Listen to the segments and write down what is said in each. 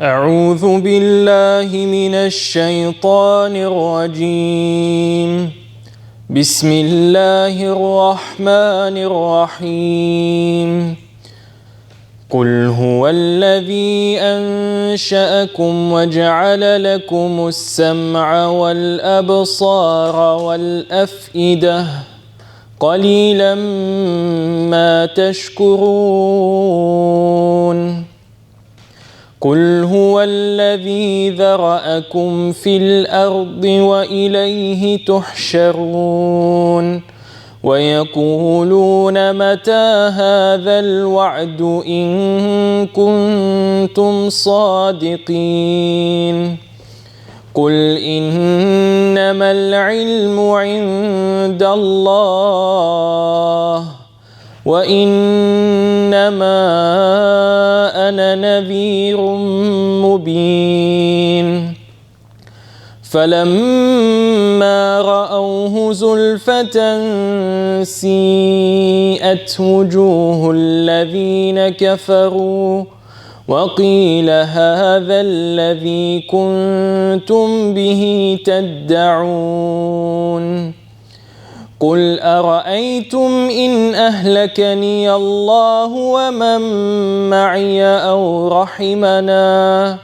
أعوذ بالله من الشيطان الرجيم. بسم الله الرحمن الرحيم. قل هو الذي أنشأكم وجعل لكم السمع والأبصار والأفئدة قليلا ما تشكرون. قل هو الذي ذرأكم في الأرض وإليه تحشرون. ويقولون متى هذا الوعد إن كنتم صادقين. قل إنما العلم عند الله وإنما أنا نذير مبين. فلما رأوه زلفة سيئت وجوه الذين كفروا وقيل هذا الذي كنتم به تدعون. قل أرأيتم إن أهلكني الله ومن معي أو رحمنا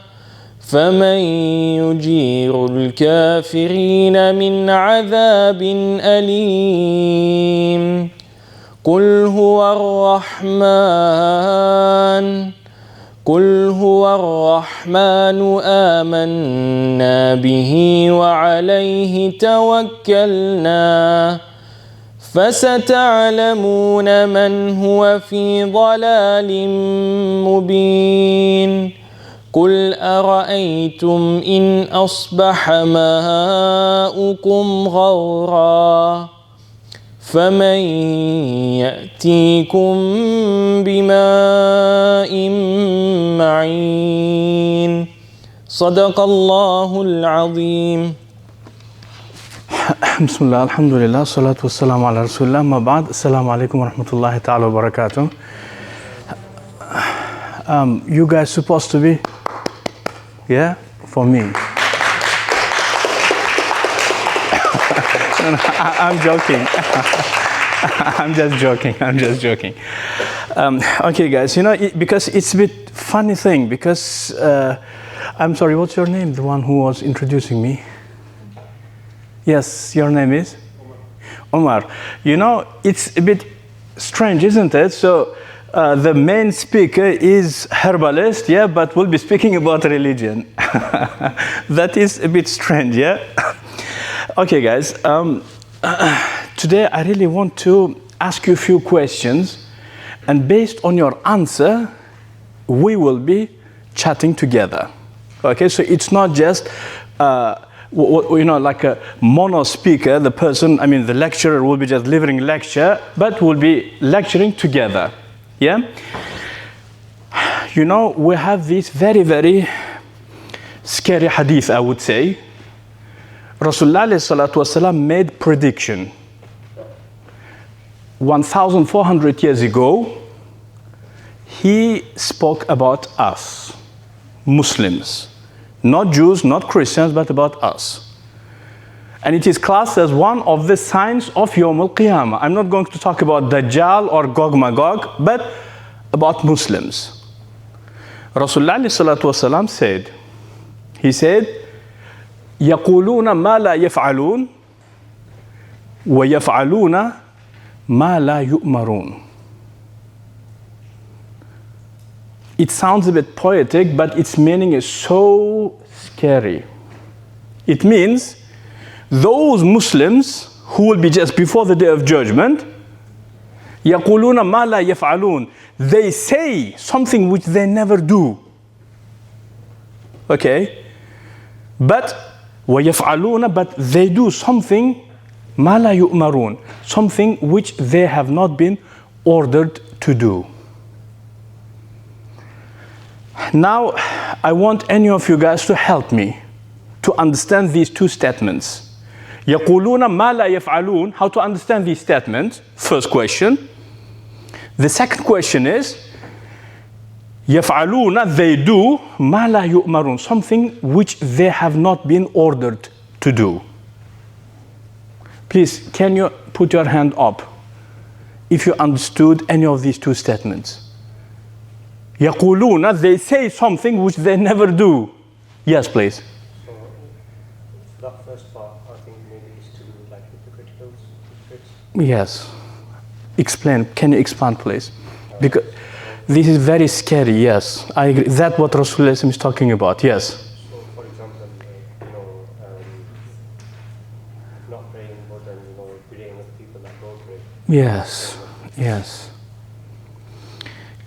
فمن يجير الكافرين من عذاب أليم. قل هو الرحمن آمنا به وعليه توكلنا فستعلمون من هو في ضلال مبين. قل أرأيتم إن أصبح ماؤكم غورا فمن يأتيكم بماء معين. صدق الله العظيم. بسم الله الحمد لله الصلاة والسلام على رسول الله ما بعد. السلام عليكم ورحمة الله تعالى وبركاته. You guys supposed to be for me. I'm joking. I'm just joking. Okay guys, because it's a bit funny thing because I'm sorry, what's your name? The one who was introducing me? Yes, your name is? Omar. It's a bit strange, isn't it? So the main speaker is herbalist, but we'll be speaking about religion. That is a bit strange, Okay, guys. Today I really want to ask you a few questions, and based on your answer, we will be chatting together. Okay, so it's not just like a mono speaker, the lecturer will be just delivering lecture, but we'll be lecturing together. We have this very, very scary hadith, I would say. Rasulullah made prediction 1,400 years ago. He spoke about us, Muslims. Not Jews, not Christians, but about us. And it is classed as one of the signs of Yawm al-Qiyamah. I'm not going to talk about Dajjal or Gog Magog, but about Muslims. Rasulullah said, يَقُولُونَ مَا لَا يَفْعَلُونَ وَيَفْعَلُونَ مَا لَا يُؤْمَرُونَ. It sounds a bit poetic, but its meaning is so scary. It means those Muslims who will be just before the day of judgment, يَقُولُونَ مَا لَا يَفْعَلُونَ, they say something which they never do. Okay? But وَيَفْعَلُونَ, but they do something مَا لَا يُؤْمَرُونَ, something which they have not been ordered to do. Now, I want any of you guys to help me to understand these two statements. يَقُولُونَ مَا لَا يَفْعَلُونَ, how to understand these statements? First question. The second question is, يَفْعَلُونَ, they do, مَا لَا يُؤْمَرُونَ, something which they have not been ordered to do. Please, can you put your hand up if you understood any of these two statements? يَقُولُونَ, they say something which they never do. Yes, please. So, that first part, I think maybe is to do like hypocritical hypocrites. Yes. Explain. Can you expand, please? Because this is very scary, yes. I agree. That's what Rasulullah is talking about, yes. So, for example, not praying more than, praying with people that don't pray. Yes, yes.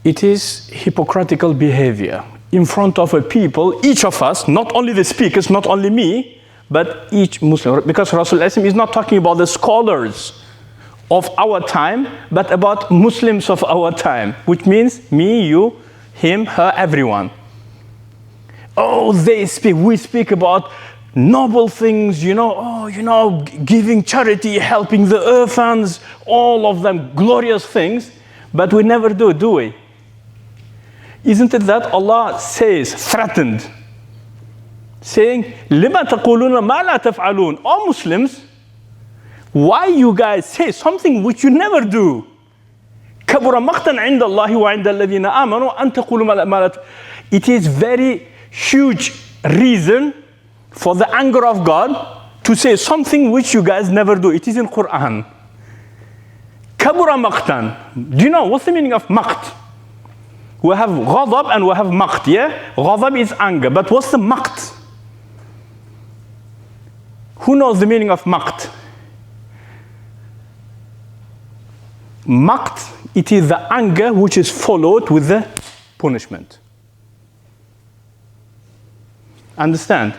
It is hypocritical behavior in front of a people, each of us, not only the speakers, not only me, but each Muslim. Because Rasulullah is not talking about the scholars of our time, but about Muslims of our time, which means me, you, him, her, everyone. Oh, we speak about noble things, giving charity, helping the orphans, all of them glorious things, but we never do we? Isn't it that Allah says, threatened, saying, لِمَا تَقُولُونَ مَا لَا تَفْعَلُونَ? All Muslims, why you guys say something which you never do? كَبُرَ مَقْتًا عِنْدَ اللَّهِ وَعِنْدَ الَّذِينَ آمَنُوا أَن تَقُولُوا مَا لَا. It is very huge reason for the anger of God to say something which you guys never do. It is in Quran. كَبُرَ مَقْتًا. Do you know what's the meaning of maqt? We have ghadab and we have maqt, yeah? Ghadab is anger, but what's the maqt? Who knows the meaning of maqt? Maqt, it is the anger which is followed with the punishment. Understand?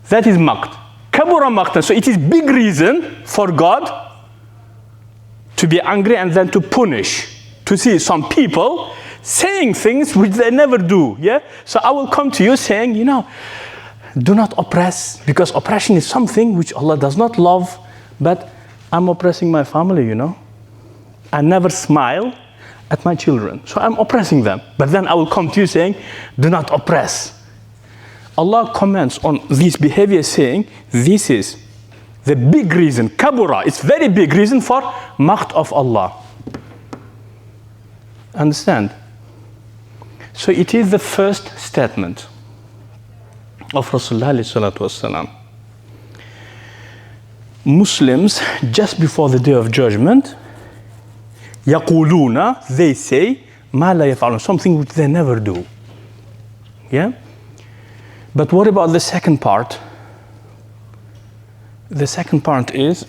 That is maqt. Kabura maqtan. So it is big reason for God to be angry and then to punish. To see some people saying things which they never do. Yeah? So I will come to you saying, do not oppress, because oppression is something which Allah does not love, but I'm oppressing my family, I never smile at my children, so I'm oppressing them. But then I will come to you saying, do not oppress. Allah comments on this behavior saying, this is the big reason, kabura, it's very big reason for maqt of Allah. Understand? So it is the first statement of Rasulullah sallallahu alaihi wasallam. Muslims, just before the Day of Judgment, يَقُولُونَ, they say, مَا لَا يَفْعَلُونَ, something which they never do. Yeah? But what about the second part? The second part is,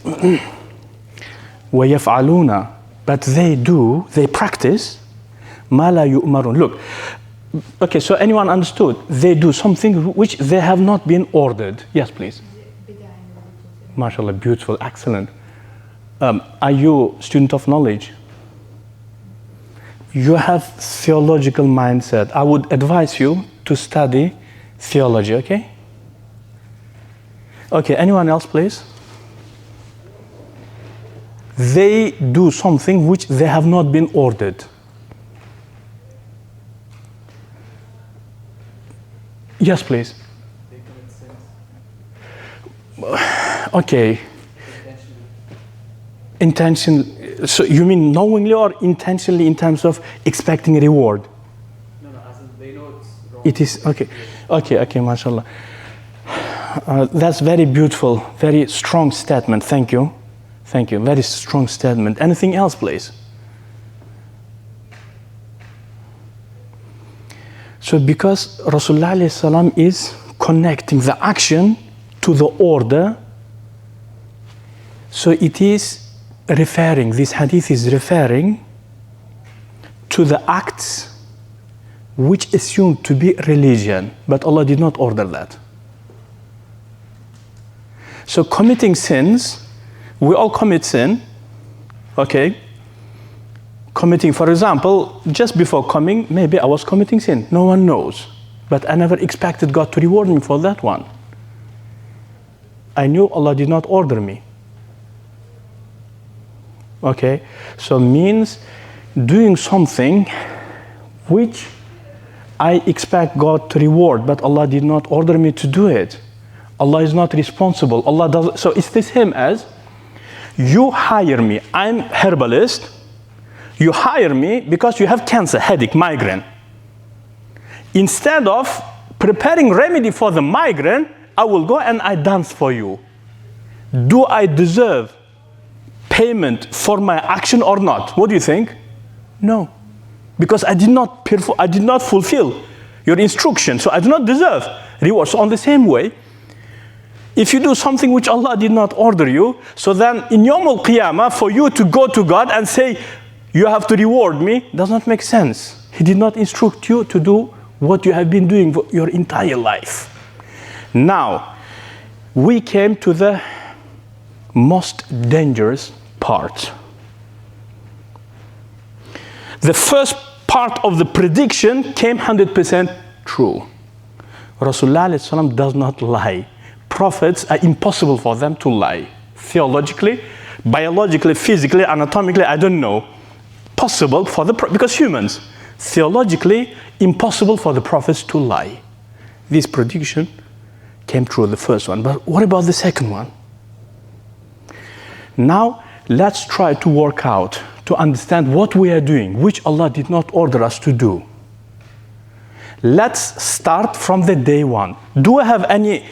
وَيَفْعَلُونَ, but they practice, مَا لَا يُؤْمَرُونَ. Look, okay, so anyone understood? They do something which they have not been ordered. Yes, please. MashaAllah, beautiful, excellent. Are you a student of knowledge? You have theological mindset. I would advise you to study theology, okay? Okay, anyone else, please? They do something which they have not been ordered. Yes, please. They commit sins. Okay. Intentionally. So you mean knowingly or intentionally in terms of expecting a reward? No, as in they know it's wrong. It is, okay, mashallah. That's very beautiful, very strong statement. Thank you. Very strong statement. Anything else, please? So because Rasulullah alayhi salam is connecting the action to the order, so it is referring, this hadith is referring to the acts which assumed to be religion, but Allah did not order that. So committing sins, we all commit sin, okay? Committing, for example, just before coming, maybe I was committing sin. No one knows. But I never expected God to reward me for that one. I knew Allah did not order me. Okay? So means doing something which I expect God to reward, but Allah did not order me to do it. Allah is not responsible. Allah does. So it's the same as you hire me. I'm herbalist. You hire me because you have cancer, headache, migraine. Instead of preparing remedy for the migraine, I will go and I dance for you. Do I deserve payment for my action or not? What do you think? No. Because I did not fulfill your instruction, so I do not deserve reward. So on the same way, if you do something which Allah did not order you, so then in Yawm al-Qiyamah, for you to go to God and say, you have to reward me, does not make sense. He did not instruct you to do what you have been doing for your entire life. Now, we came to the most dangerous part. The first part of the prediction came 100% true. Rasulullah does not lie. Prophets are impossible for them to lie. Theologically, biologically, physically, anatomically, I don't know. Possible for because humans. Theologically, impossible for the prophets to lie. This prediction came true, the first one. But what about the second one? Now, let's try to work out, to understand what we are doing, which Allah did not order us to do. Let's start from the day one. Do I have any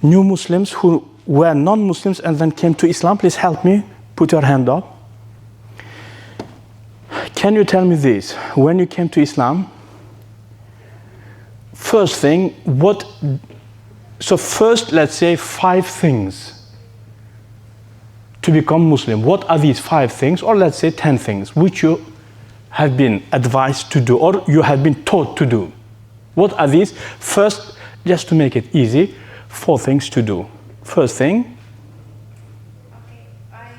new Muslims who were non-Muslims and then came to Islam? Please help me. Put your hand up. Can you tell me this? When you came to Islam, first thing, first, let's say 5 things to become Muslim. What are these 5 things, or let's say 10 things, which you have been advised to do, or you have been taught to do? What are these? First, just to make it easy, 4 things to do. First thing. Okay, I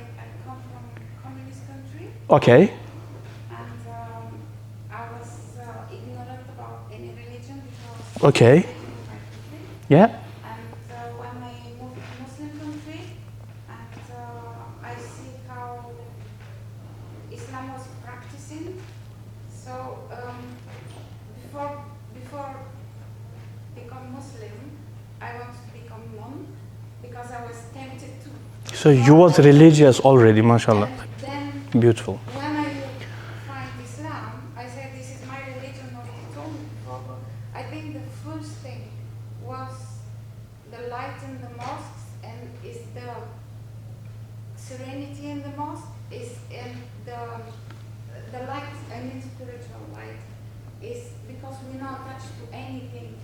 come from a communist country. Okay. And I was ignorant about any religion because Okay. I came from my country. Yeah. And when I moved to Muslim country, and I see how Islam was practicing. So before become Muslim, I wanted to become monk because I was tempted to. So you was religious already, mashallah. And then Beautiful. when I find Islam, I said this is my religion, not the told me before. But I think the first thing was the light in the mosques, and is the serenity in the mosque, is in the light, I mean spiritual light, is because we're not attached to anything.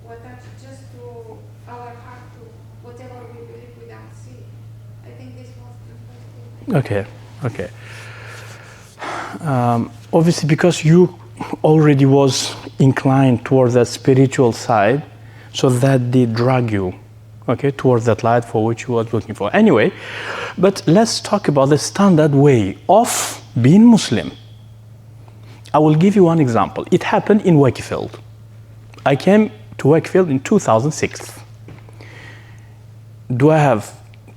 We're attached just to our heart, to whatever we believe without seeing. I think this was the first thing. Okay. Obviously, because you already was inclined towards that spiritual side, so that did drag you, okay, towards that light for which you were looking for. Anyway, but let's talk about the standard way of being Muslim. I will give you one example. It happened in Wakefield. I came to Wakefield in 2006. Do I have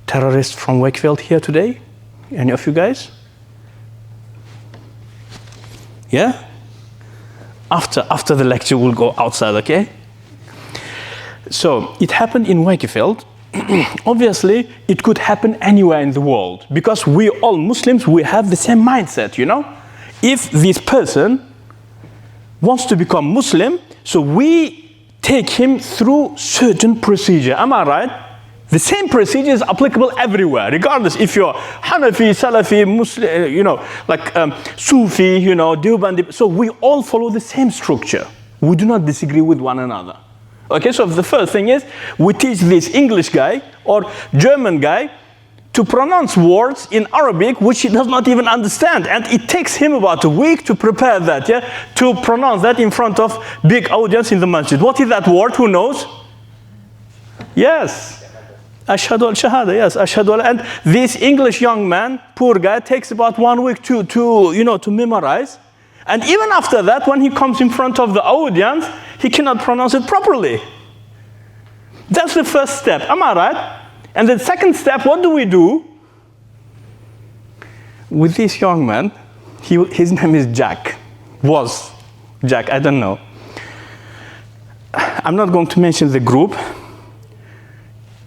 terrorists from Wakefield here today? Any of you guys? Yeah? After the lecture, we'll go outside, okay? So it happened in Wakefield. Obviously, it could happen anywhere in the world because we all Muslims, we have the same mindset, you know? If this person wants to become Muslim, so we take him through certain procedure. Am I right? The same procedure is applicable everywhere, regardless if you're Hanafi, Salafi, Muslim, Sufi, Deobandi. So we all follow the same structure. We do not disagree with one another. Okay, so the first thing is we teach this English guy or German guy to pronounce words in Arabic which he does not even understand, and it takes him about a week to prepare that, to pronounce that in front of big audience in the masjid. What is that word? Who knows? Yes. Ashhadu al-shahada, yes, ashhadu al. And this English young man, poor guy, takes about 1 week to memorize. And even after that, when he comes in front of the audience, he cannot pronounce it properly. That's the first step. Am I right? And the second step, what do we do? With this young man, his name is Jack. Was Jack, I don't know. I'm not going to mention the group,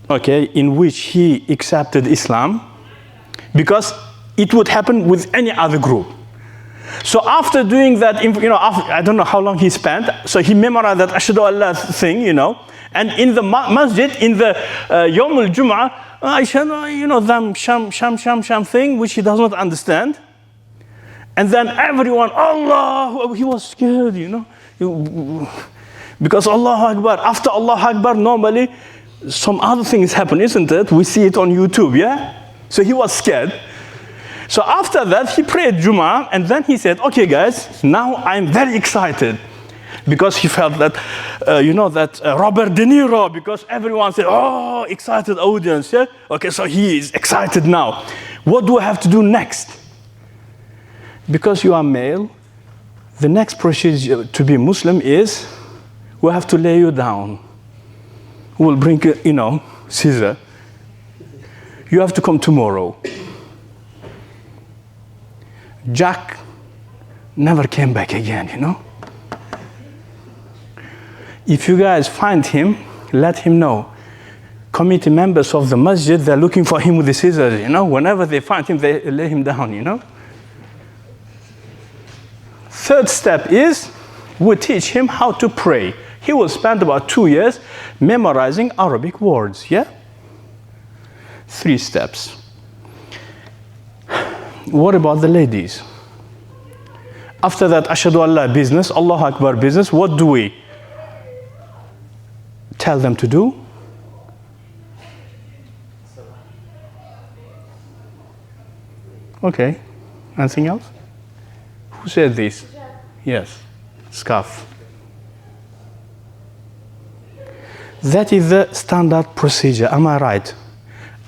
okay, in which he accepted Islam, because it would happen with any other group. So after doing that, I don't know how long he spent, so he memorized that Ashhadu Allah thing, and in the masjid, in the Yawm al-Jum'ah, the sham thing, which he does not understand. And then everyone, Allah, he was scared, because Allahu Akbar, after Allahu Akbar, normally some other things happen, isn't it? We see it on YouTube, yeah? So he was scared. So after that, he prayed Jummah, and then he said, okay guys, now I'm very excited. Because he felt that, Robert De Niro, because everyone said, oh, excited audience, yeah? Okay, so he is excited now. What do I have to do next? Because you are male, the next procedure to be Muslim is, we have to lay you down. We'll bring, scissor. You have to come tomorrow. Jack never came back again, If you guys find him, let him know. Committee members of the masjid, they're looking for him with the scissors, Whenever they find him, they lay him down, Third step is, we teach him how to pray. He will spend about 2 years memorizing Arabic words, yeah? 3 steps. What about the ladies? After that, Ashhadu Allah business, Allahu Akbar business, what do we tell them to do? Okay. Anything else? Who said this? Yes. Scarf. That is the standard procedure. Am I right?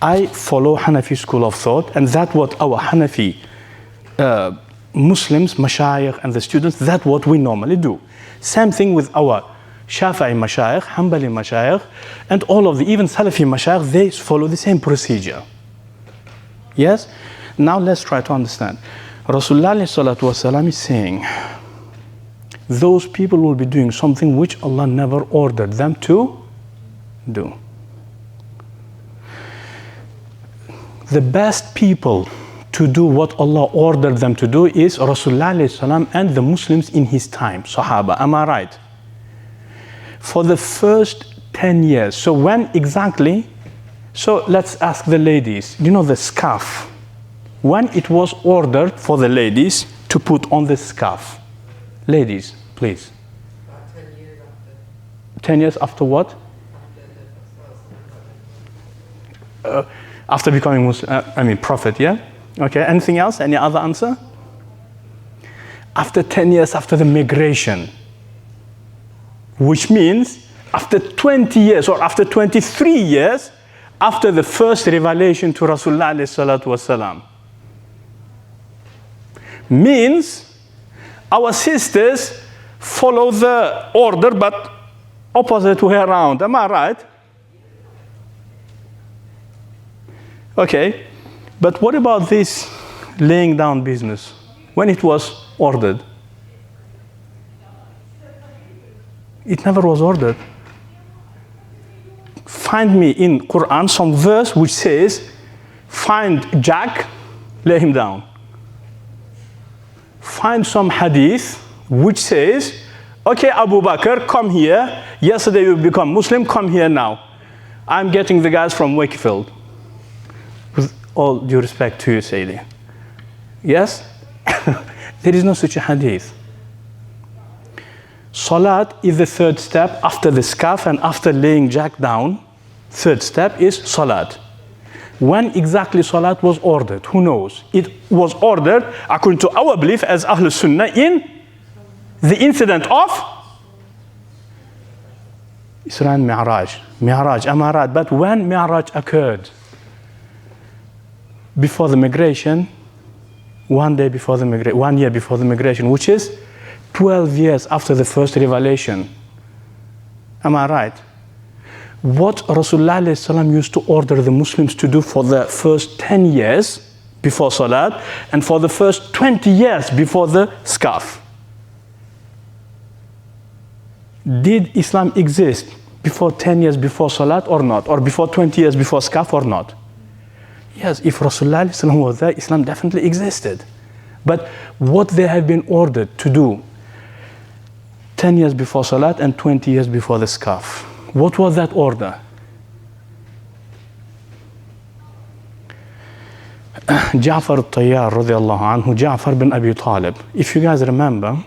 I follow Hanafi school of thought, and that's what our Hanafi Muslims, mashayikh, and the students, that's what we normally do. Same thing with our Shafi'i mashayikh, Hanbali mashayikh, and all of the, even Salafi mashayikh, they follow the same procedure. Yes? Now let's try to understand. Rasulullah ﷺ is saying, those people will be doing something which Allah never ordered them to do. The best people to do what Allah ordered them to do is Rasulullah ﷺ and the Muslims in his time, Sahaba. Am I right? For the first 10 years. So when exactly? So let's ask the ladies. The scarf. When it was ordered for the ladies to put on the scarf. Ladies, please. 10 years after. 10 years after what? After becoming Muslim, Prophet, yeah? Okay, anything else? Any other answer? After 10 years after the migration, which means after 20 years or after 23 years after the first revelation to Rasulullah ﷺ. Means our sisters follow the order but opposite way around. Am I right? Okay, but what about this laying down business? When it was ordered? It never was ordered. Find me in Quran some verse which says, find Jack, lay him down. Find some hadith which says, okay, Abu Bakr, come here. Yesterday you become Muslim, come here now. I'm getting the guys from Wakefield. With all due respect to you, Sayyidi. Yes? There is no such a hadith. Salat is the third step after the scarf and after laying Jack down. Third step is Salat. When exactly Salat was ordered? Who knows? It was ordered, according to our belief as Ahlul Sunnah, in the incident of Isra and Mi'raj. Mi'raj, am I right? But when Mi'raj occurred? Before the migration, 1 day before the migration, 1 year before the migration, which is 12 years after the first revelation. Am I right? What Rasulullah ﷺ used to order the Muslims to do for the first 10 years before Salat and for the first 20 years before the scarf. Did Islam exist before 10 years before Salat or not? Or before 20 years before Skaf or not? Yes, if Rasulullah was there, Islam definitely existed. But what they have been ordered to do 10 years before Salat and 20 years before the Skaf, what was that order? Ja'far al-Tayyar radiallahu anhu, Ja'far bin Abi Talib. If you guys remember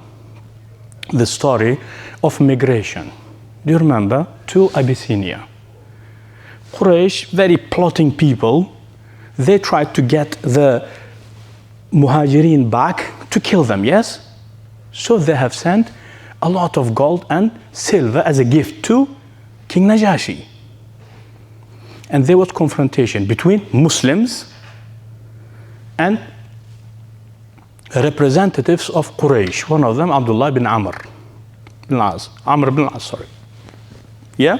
the story of migration, do you remember? To Abyssinia. Quraysh, very plotting people, they tried to get the Muhajirin back to kill them, yes? So they have sent a lot of gold and silver as a gift to King Najashi. And there was confrontation between Muslims and representatives of Quraysh. One of them, Abdullah bin Amr bin As. Amr bin As, sorry. Yeah?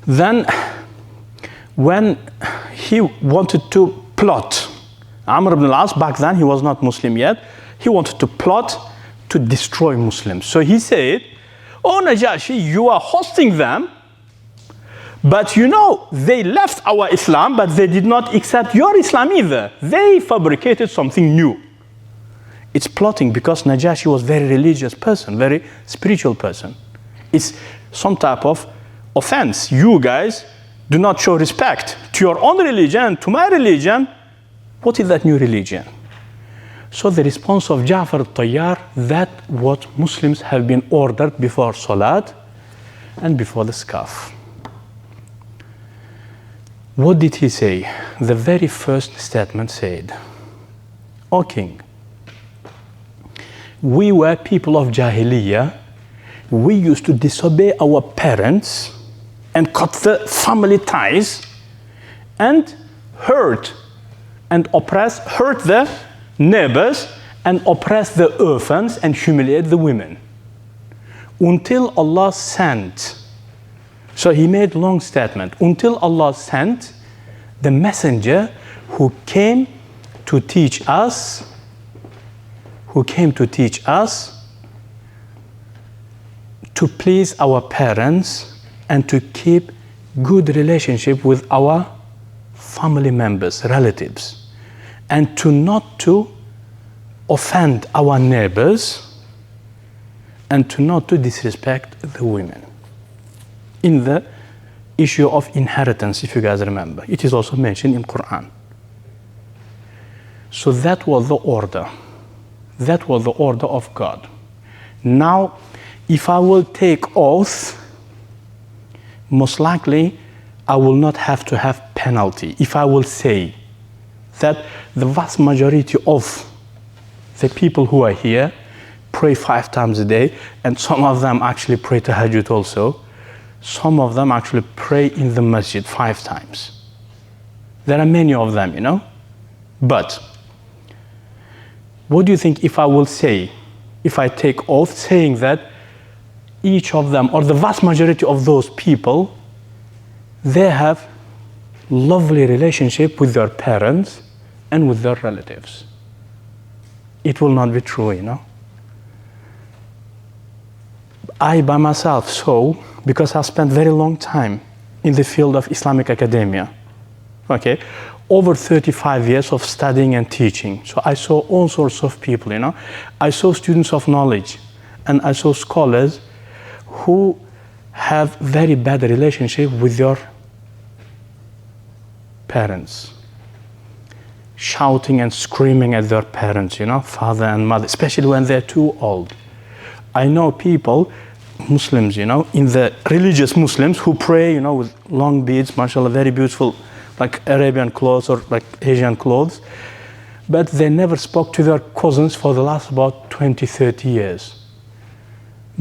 Then, when he wanted to plot, Amr ibn al-As, back then he was not Muslim yet, he wanted to plot to destroy Muslims. So he said, oh Najashi, you are hosting them, but you know, they left our Islam, but they did not accept your Islam either. They fabricated something new. It's plotting because Najashi was a very religious person, very spiritual person. It's some type of offense. You guys do not show respect to your own religion, to my religion. What is that new religion? So the response of Ja'far al-Tayyar, that what Muslims have been ordered before Salat and before the Skaf. What did he say? The very first statement said, O King, we were people of Jahiliyyah. We used to disobey our parents and cut the family ties and hurt the neighbors and oppress the orphans and humiliate the women. Until Allah sent, so he made a long statement, until Allah sent the messenger who came to teach us, to please our parents and to keep good relationship with our family members, relatives, and to not to offend our neighbors and to not to disrespect the women. In the issue of inheritance, if you guys remember, it is also mentioned in Quran. So that was the order. That was the order of God. Now, if I will take oath, most likely I will not have to have penalty. If I will say that the vast majority of the people who are here pray 5 times a day, and some of them actually pray tahajjud also. Some of them actually pray in the masjid 5 times. There are many of them, you know. But what do you think if I will say, if I take oath saying that each of them, or the vast majority of those people, they have lovely relationship with their parents and with their relatives? It will not be true, you know. I by myself saw, because I spent very long time in the field of Islamic academia, okay, over 35 years of studying and teaching. So I saw all sorts of people, you know. I saw students of knowledge, and I saw scholars who have very bad relationship with your parents, shouting and screaming at their parents, you know, father and mother, especially when they're too old. I know people, Muslims, you know, in the religious Muslims who pray, you know, with long beads, mashallah, very beautiful, like Arabian clothes or like Asian clothes, but they never spoke to their cousins for the last about 20, 30 years.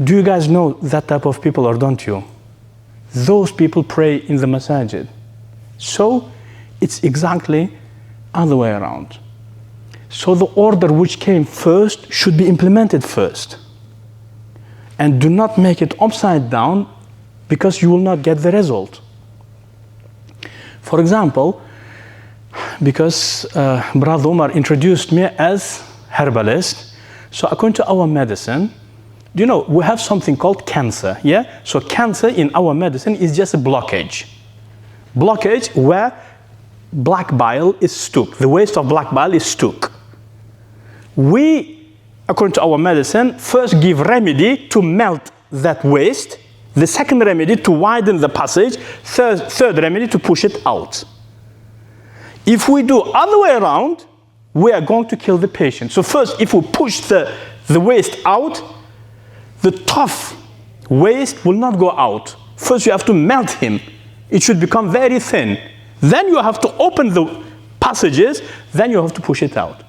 Do you guys know that type of people, or don't you? Those people pray in the masajid. So it's exactly other way around. So the order which came first should be implemented first. And do not make it upside down, because you will not get the result. For example, because Brother Umar introduced me as herbalist, so according to our medicine, Do you know, we have something called cancer, yeah? So cancer in our medicine is just a blockage. Blockage where black bile is stuck. The waste of black bile is stuck. We, according to our medicine, first give remedy to melt that waste. The second remedy to widen the passage. Third remedy to push it out. If we do other way around, we are going to kill the patient. So first, if we push the waste out, the tough waste will not go out. First, you have to melt him. It should become very thin. Then you have to open the passages. Then you have to push it out.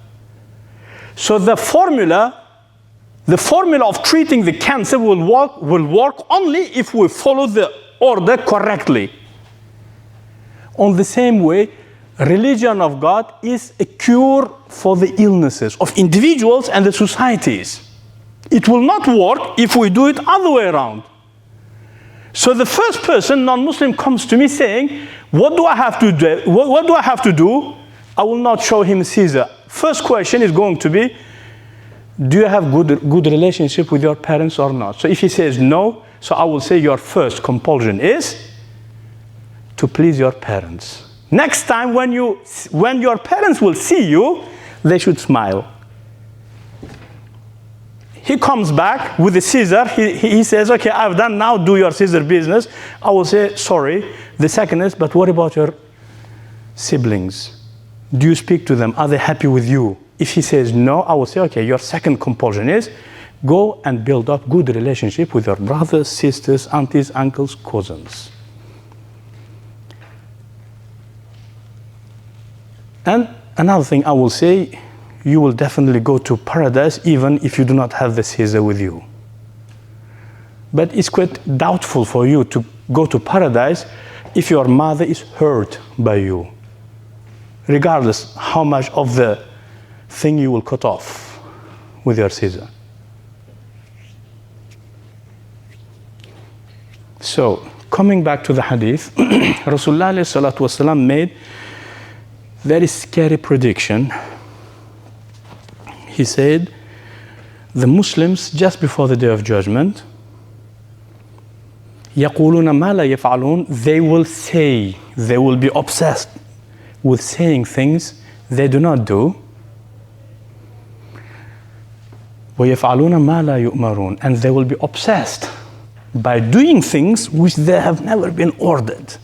So the formula of treating the cancer will work only if we follow the order correctly. On the same way, religion of God is a cure for the illnesses of individuals and the societies. It will not work if we do it other way around. So the first person, non-Muslim, comes to me saying, what do I have to do? What do I have to do? I will not show him Caesar. First question is going to be, do you have good relationship with your parents or not? So if he says no, so I will say your first compulsion is to please your parents. Next time when your parents will see you, they should smile. He comes back with the scissor. He says, okay, I've done now, do your scissor business. I will say, sorry. The second is, but what about your siblings? Do you speak to them? Are they happy with you? If he says no, I will say, okay, your second compulsion is go and build up good relationship with your brothers, sisters, aunties, uncles, cousins. And another thing I will say, you will definitely go to paradise even if you do not have the Caesar with you. But it's quite doubtful for you to go to paradise if your mother is hurt by you, regardless how much of the thing you will cut off with your Caesar. So, coming back to the hadith, Rasulullah made very scary prediction. He said, the Muslims, just before the Day of Judgment, يَقُولُونَ مَا لَا يَفْعَلُونَ, they will be obsessed with saying things they do not do. وَيَفْعَلُونَ مَا لَا يُؤْمَرُونَ, and they will be obsessed by doing things which they have never been ordered.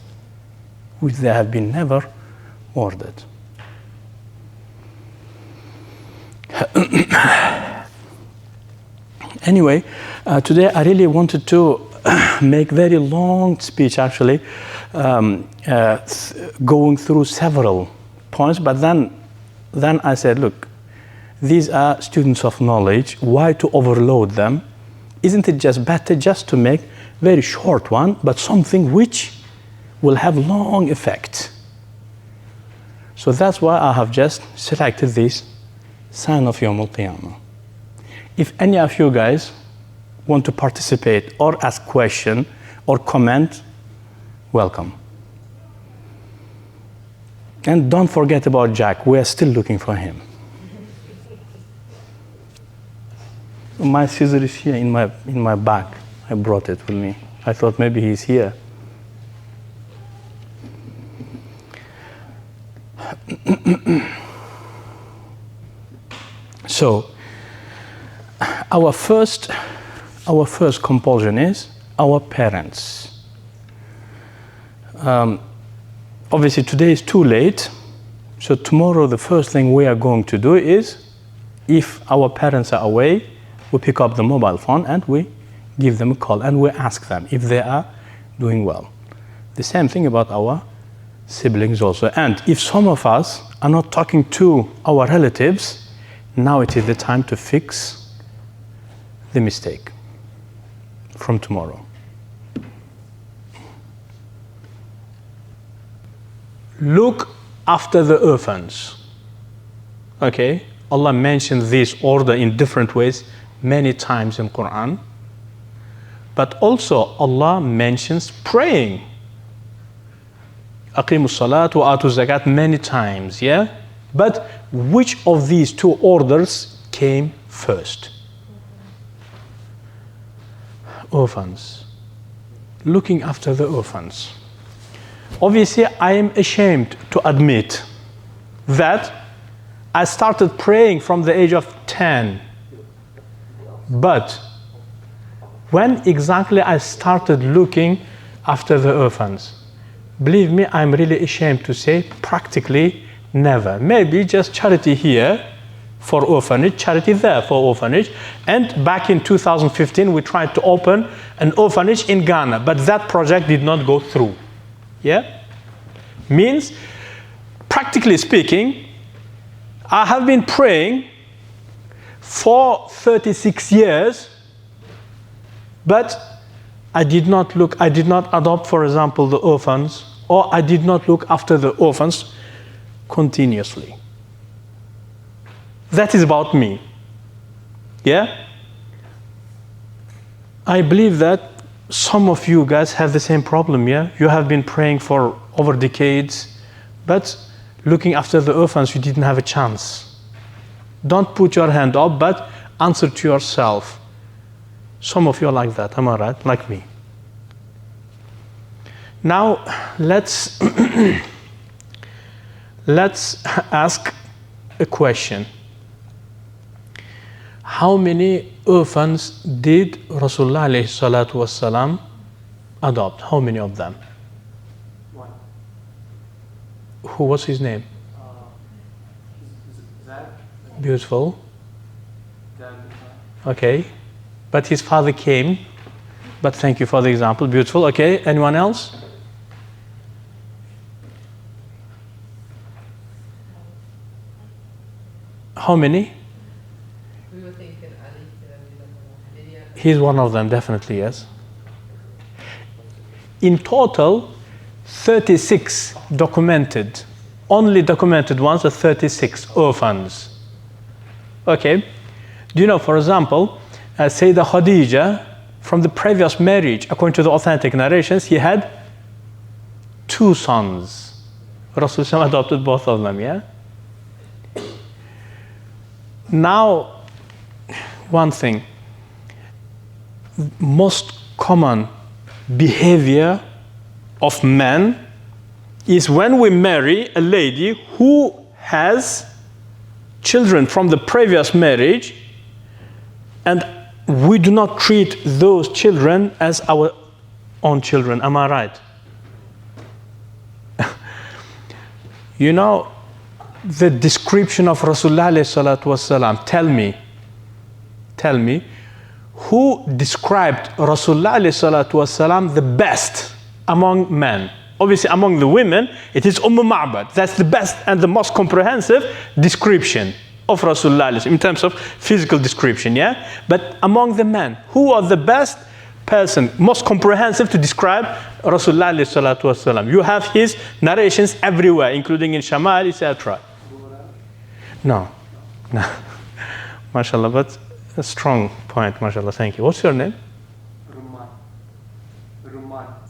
Anyway, today I really wanted to make very long speech actually, going through several points, but then I said, look, these are students of knowledge, why to overload them? Isn't it just better just to make very short one, but something which will have long effect? So that's why I have just selected this sign of Yawm al-Qiyamah. If any of you guys want to participate or ask question or comment, welcome. And don't forget about Jack. We are still looking for him. My scissor is here in my bag. I brought it with me. I thought maybe he's here. So, our first compulsion is our parents. Obviously, today is too late. So tomorrow, the first thing we are going to do is, if our parents are away, we pick up the mobile phone and we give them a call and we ask them if they are doing well. The same thing about our siblings also. And if some of us are not talking to our relatives, now it is the time to fix the mistake from tomorrow. Look after the orphans. Okay? Allah mentioned this order in different ways many times in Quran. But also Allah mentions praying. Aqimu salat wa atu zakat many times, yeah? But which of these two orders came first? orphans. Looking after the orphans. Obviously, I am ashamed to admit that I started praying from the age of 10. But when exactly I started looking after the orphans? Believe me, I'm really ashamed to say practically never. Maybe just charity here for orphanage, charity there for orphanage. And back in 2015, we tried to open an orphanage in Ghana, but that project did not go through. Yeah? Means, practically speaking, I have been praying for 36 years, but I did not adopt, for example, the orphans, or I did not look after the orphans continuously. That is about me. Yeah? I believe that some of you guys have the same problem, yeah? You have been praying for over decades, but looking after the orphans, you didn't have a chance. Don't put your hand up, but answer to yourself. Some of you are like that, am I right? Like me. Now, let's ask a question. How many orphans did Rasulullah alayhi salatu wasalam adopt? How many of them? One. Who was his name? Zach. Beautiful. Then. Okay. But his father came. But thank you for the example. Beautiful. Okay. Anyone else? How many? We were thinking Ali. He's one of them, definitely, yes. In total, 36 documented. Only documented ones are 36 orphans. Okay. Do you know, for example, Sayyidah Khadija, from the previous marriage, according to the authentic narrations, he had 2 sons. Rasulullah adopted both of them, yeah? Now, one thing. Most common behavior of men is when we marry a lady who has children from the previous marriage, and we do not treat those children as our own children. Am I right? You know, the description of Rasulullah alayhi salatu wasalam, tell me, who described Rasulullah alayhi salatu wasalam the best among men? Obviously, among the women, it is Ma'bad. That's the best and the most comprehensive description of Rasulullah in terms of physical description, yeah? But among the men, who was the best person, most comprehensive to describe Rasulullah alayhi salatu wasalam? You have his narrations everywhere, including in Shamal, etc. No. MashaAllah, but a strong point, MashaAllah, thank you. What's your name?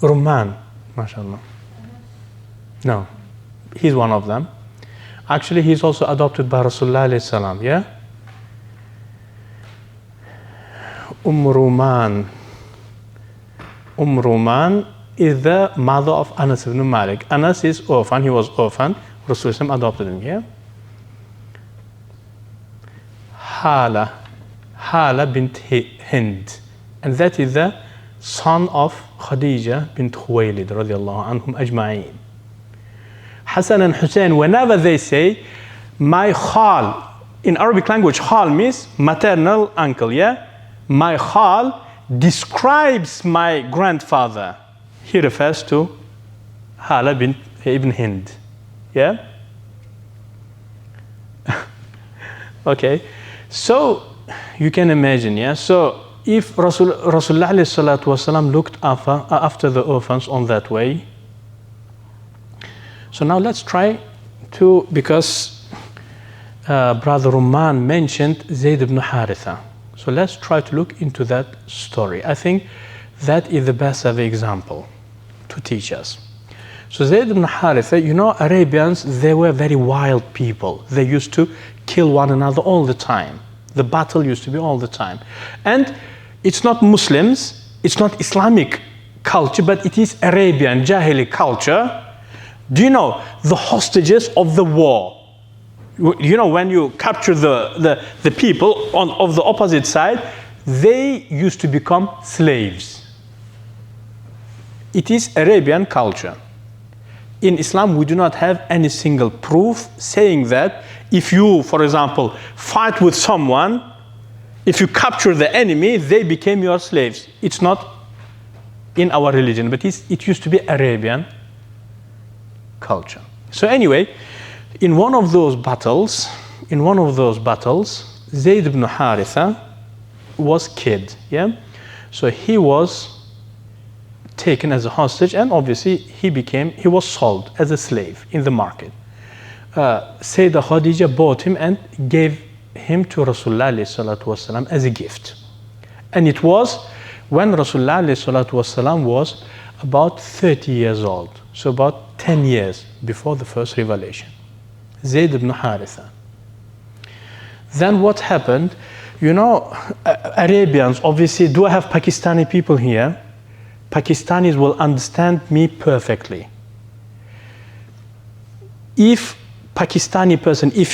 Rumman, MashaAllah. No, he's one of them. Actually, he's also adopted by Rasulullah alayhi salam, yeah? Rumman is the mother of Anas ibn Malik. Anas is orphan, he was orphan. Rasulullah adopted him, yeah? Hala bint Hind. And that is the son of Khadija bint Khuwaylid radiallahu anhum ajma'een. Hassan and Hussein, whenever they say, my khal, in Arabic language, khal means maternal uncle, yeah? My khal describes my grandfather. He refers to Hala bint Ibn Hind, yeah? Okay, so you can imagine, yeah? So if Rasulullah alayhi salatu wasalam looked after the orphans on that way, so now let's try to, because Brother Rumman mentioned Zayd ibn Haritha. So let's try to look into that story. I think that is the best of example to teach us. So Zayd ibn Haritha, you know, Arabians, they were very wild people. They used to kill one another all the time. The battle used to be all the time. And it's not Muslims, it's not Islamic culture, but it is Arabian Jahili culture. Do you know the hostages of the war? You know, when you capture the people of the opposite side, they used to become slaves. It is Arabian culture. In Islam, we do not have any single proof saying that if you, for example, fight with someone, if you capture the enemy, they became your slaves. It's not in our religion, but it used to be Arabian culture. So anyway, in one of those battles, Zayd ibn Haritha was killed. Yeah, so he was taken as a hostage, and obviously he was sold as a slave in the market. Sayyidah Khadija bought him and gave him to Rasulullah as a gift. And it was when Rasulullah was about 30 years old, so about 10 years before the first revelation. Zayd ibn Haritha. Then what happened? You know, Arabians, obviously, do I have Pakistani people here? Pakistanis will understand me perfectly. If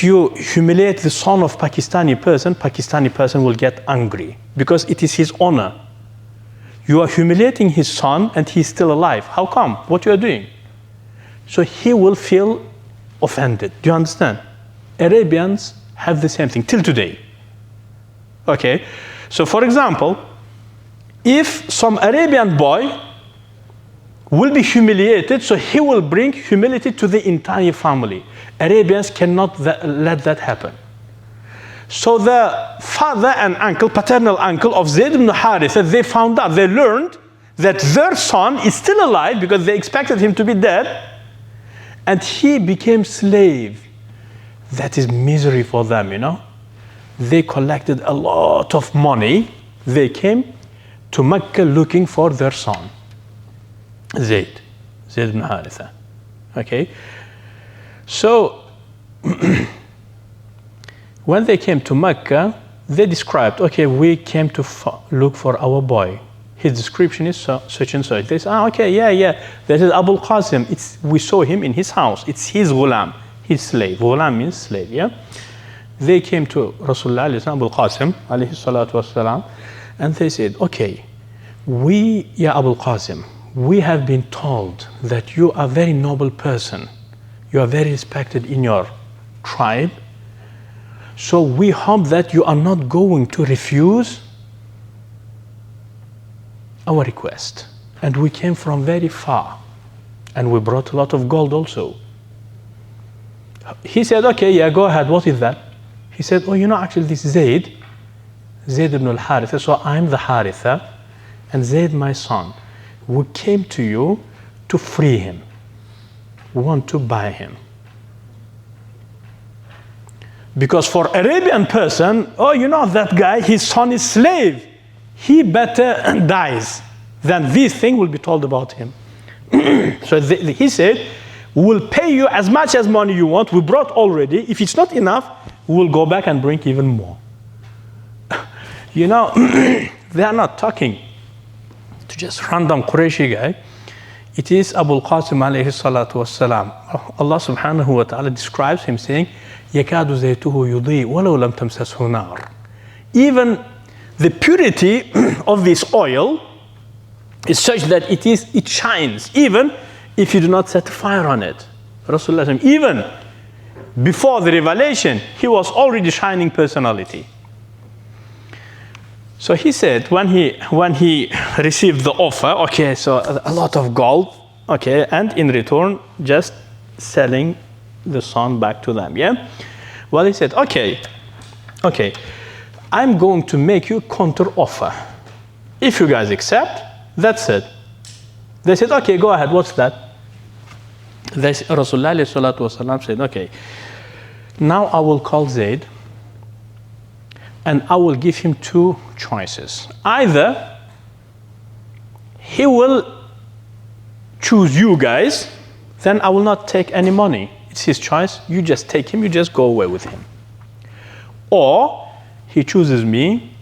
you humiliate the son of Pakistani person will get angry because it is his honor. You are humiliating his son and he's still alive. How come? What you are doing? So he will feel offended. Do you understand? Arabians have the same thing till today. Okay, so for example, if some Arabian boy will be humiliated, so he will bring humility to the entire family. Arabians cannot let that happen. So the father and uncle, paternal uncle of Zayd ibn Haritha, they learned that their son is still alive because they expected him to be dead, and he became slave. That is misery for them, you know. They collected a lot of money. They came to Mecca looking for their son, Zayd ibn Haritha. Okay, so when they came to Mecca, they described, okay, we came to look for our boy. His description is such and such. They said, okay, yeah, that is Abu al-Qasim. We saw him in his house. It's his ghulam, his slave. Ghulam means slave, yeah? They came to Rasulullah, Abu al-Qasim, alayhi salatu wasalam, and they said, okay, Ya Abu al-Qasim, we have been told that you are a very noble person. You are very respected in your tribe. So we hope that you are not going to refuse our request. And we came from very far. And we brought a lot of gold also. He said, okay, yeah, go ahead. What is that? He said, oh, you know, actually this Zayd ibn al-Haritha, so I'm the Haritha, and Zayd, my son. We came to you to free him. We want to buy him. Because for Arabian person, oh, you know, that guy, his son is slave. He better dies than this thing will be told about him. So he said, we will pay you as much as money you want. We brought already. If it's not enough, we will go back and bring even more. You know, they are not talking to just random Qurayshi guy. It is Abu al-Qasim alayhi salatu wassalam. Allah subhanahu wa ta'ala describes him saying, يَكَادُ زَيْتُهُ يُضِيءُ وَلَوْ لَمْ تَمْسَسْهُ نَارٌ. Even the purity of this oil is such that it shines, even if you do not set fire on it. Rasulullah, even before the revelation, he was already shining personality. So he said, when he received the offer, okay, so a lot of gold, okay, and in return, just selling the son back to them, yeah? Well, he said, okay, I'm going to make you counter offer. If you guys accept, that's it. They said, okay, go ahead, what's that? Rasulullah said, okay, now I will call Zayd, and I will give him two choices. Either he will choose you guys, then I will not take any money. It's his choice. You just take him, you just go away with him. Or he chooses me,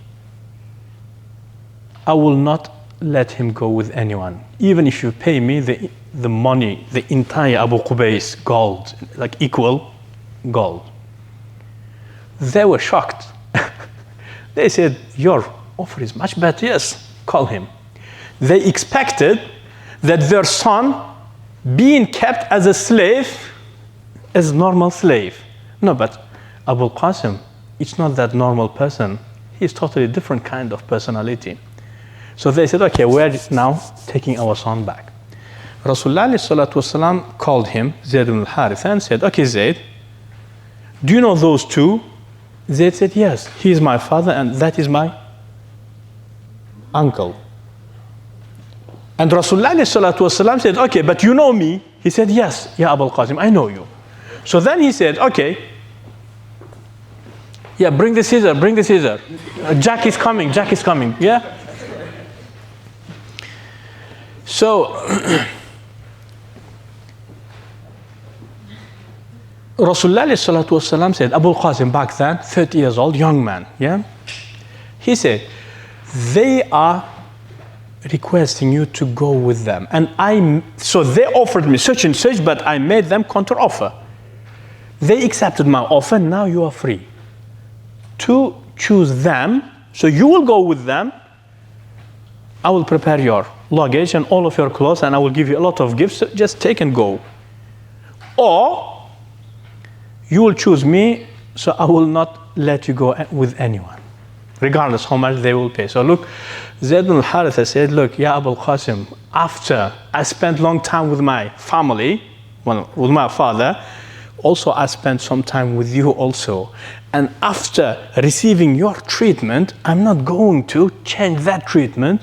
I will not let him go with anyone, even if you pay me the money, the entire Abu Qubays gold, like equal gold. They were shocked. They said, your offer is much better. Yes, call him. They expected that their son being kept as a slave, as a normal slave. No, but Abu Qasim, it's not that normal person. He's totally different kind of personality. So they said, okay, we're now taking our son back. Rasulullah called him, Zayd ibn al-Haritha, and said, okay, Zayd, do you know those two? Zayd said, yes, he is my father and that is my uncle. And Rasulullah said, okay, but you know me? He said, yes, Ya Abu Qasim, I know you. So then he said, okay, yeah, bring the scissor, bring the scissor. Jack is coming, yeah? So, Rasulullah said, Abu Qasim back then, 30 years old, young man, yeah? He said, they are requesting you to go with them. And so they offered me such and such, but I made them counter offer. They accepted my offer, now you are free to choose them. So you will go with them. I will prepare your luggage and all of your clothes and I will give you a lot of gifts. So just take and go. Or you will choose me, so I will not let you go with anyone, regardless how much they will pay. So look, Zayd ibn al-Haritha said, look, Ya Abu Qasim, after I spent long time with my family, well, with my father, also I spent some time with you also. And after receiving your treatment, I'm not going to change that treatment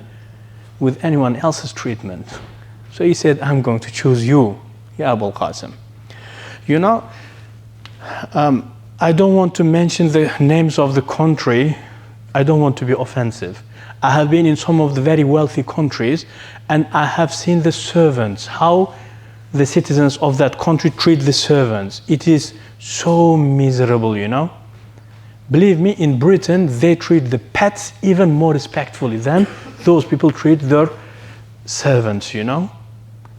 with anyone else's treatment. So he said, I'm going to choose you, Ya Abu Qasim. You know, I don't want to mention the names of the country. I don't want to be offensive. I have been in some of the very wealthy countries and I have seen the servants, how the citizens of that country treat the servants. It is so miserable, you know. Believe me, in Britain, they treat the pets even more respectfully than those people treat their servants, you know.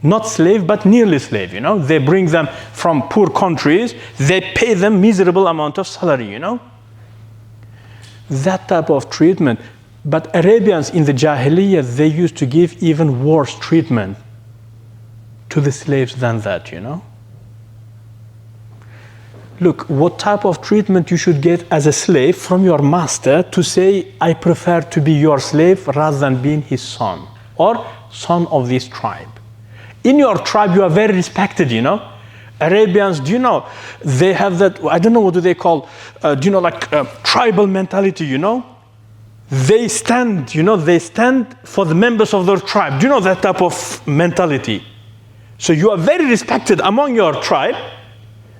Not slave, but nearly slave, you know. They bring them from poor countries. They pay them miserable amount of salary, you know. That type of treatment. But Arabians in the Jahiliyyah, they used to give even worse treatment to the slaves than that, you know. Look, what type of treatment you should get as a slave from your master to say, I prefer to be your slave rather than being his son or son of this tribe. In your tribe, you are very respected, you know. Arabians, do you know, they have that, I don't know, what do they call, do you know, like tribal mentality, you know. They stand, you know, they stand for the members of their tribe. Do you know that type of mentality? So you are very respected among your tribe